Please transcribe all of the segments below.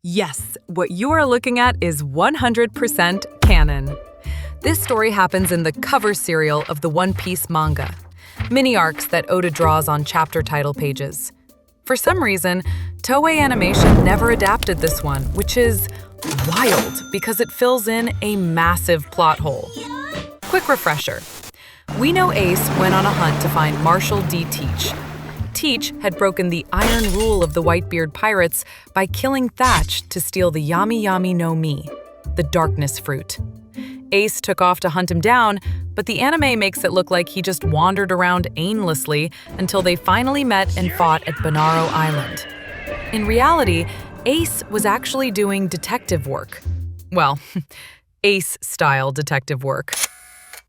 Yes, what you are looking at is 100% canon. This story happens in the cover serial of the One Piece manga, mini arcs that Oda draws on chapter title pages. For some reason, Toei Animation never adapted this one, which is wild because it fills in a massive plot hole. Quick refresher. We know Ace went on a hunt to find Marshall D. Teach. Teach had broken the iron rule of the Whitebeard pirates by killing Thatch to steal the Yami Yami no Mi, the darkness fruit. Ace took off to hunt him down, but the anime makes it look like he just wandered around aimlessly until they finally met and fought at Bonaro Island. In reality, Ace was actually doing detective work. Well, Ace-style detective work.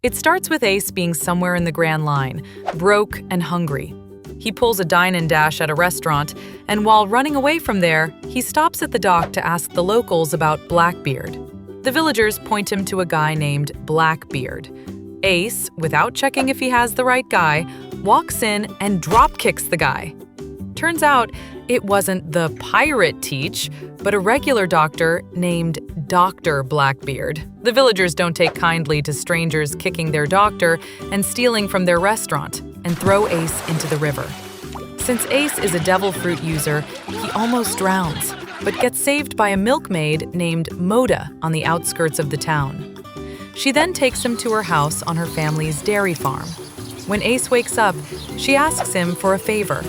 It starts with Ace being somewhere in the Grand Line, broke and hungry. He pulls a dine-and-dash at a restaurant, and while running away from there, he stops at the dock to ask the locals about Blackbeard. The villagers point him to a guy named Blackbeard. Ace, without checking if he has the right guy, walks in and drop-kicks the guy. Turns out, it wasn't the pirate Teach, but a regular doctor named Dr. Blackbeard. The villagers don't take kindly to strangers kicking their doctor and stealing from their restaurant, and throw Ace into the river. Since Ace is a devil fruit user, he almost drowns, but gets saved by a milkmaid named Moda on the outskirts of the town. She then takes him to her house on her family's dairy farm. When Ace wakes up, she asks him for a favor.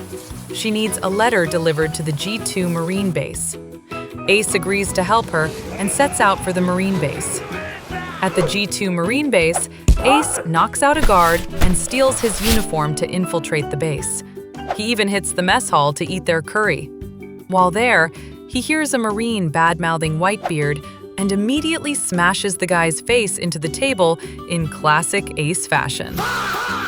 She needs a letter delivered to the G2 Marine base. Ace agrees to help her and sets out for the Marine base. At the G2 Marine base, Ace knocks out a guard and steals his uniform to infiltrate the base. He even hits the mess hall to eat their curry. While there, he hears a Marine bad-mouthing Whitebeard and immediately smashes the guy's face into the table in classic Ace fashion.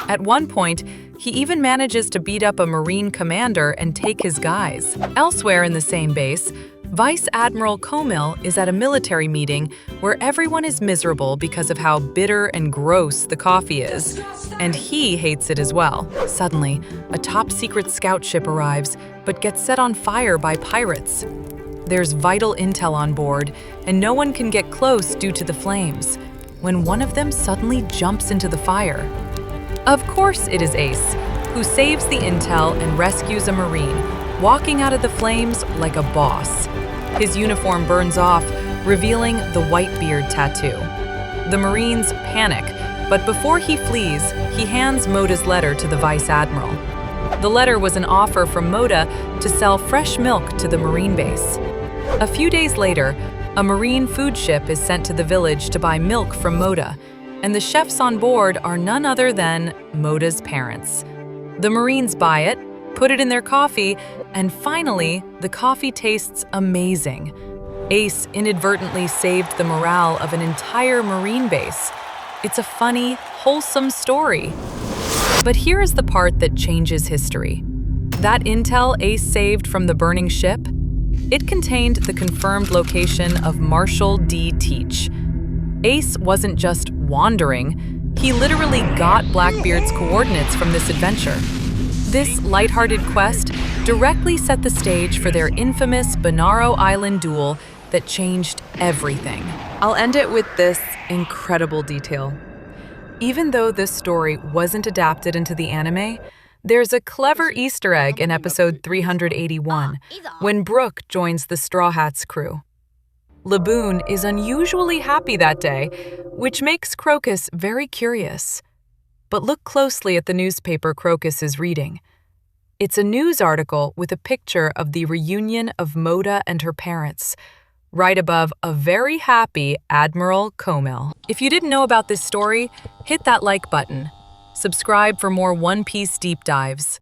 At one point, he even manages to beat up a Marine commander and take his guys. Elsewhere in the same base, Vice Admiral Comil is at a military meeting where everyone is miserable because of how bitter and gross the coffee is, and he hates it as well. Suddenly, a top-secret scout ship arrives, but gets set on fire by pirates. There's vital intel on board, and no one can get close due to the flames, when one of them suddenly jumps into the fire. Of course it is Ace, who saves the intel and rescues a Marine, walking out of the flames like a boss. His uniform burns off, revealing the Whitebeard tattoo. The Marines panic, but before he flees, he hands Moda's letter to the Vice Admiral. The letter was an offer from Moda to sell fresh milk to the Marine base. A few days later, a Marine food ship is sent to the village to buy milk from Moda, and the chefs on board are none other than Moda's parents. The Marines buy it, put it in their coffee, and finally, the coffee tastes amazing. Ace inadvertently saved the morale of an entire Marine base. It's a funny, wholesome story. But here is the part that changes history. That intel Ace saved from the burning ship? It contained the confirmed location of Marshall D. Teach. Ace wasn't just wandering, he literally got Blackbeard's coordinates from this adventure. This lighthearted quest directly set the stage for their infamous Bonaro Island duel that changed everything. I'll end it with this incredible detail. Even though this story wasn't adapted into the anime, there's a clever Easter egg in episode 381, when Brooke joins the Straw Hats crew. Laboon is unusually happy that day, which makes Crocus very curious. But look closely at the newspaper Crocus is reading. It's a news article with a picture of the reunion of Moda and her parents, right above a very happy Admiral Comil. If you didn't know about this story, hit that like button. Subscribe for more One Piece deep dives.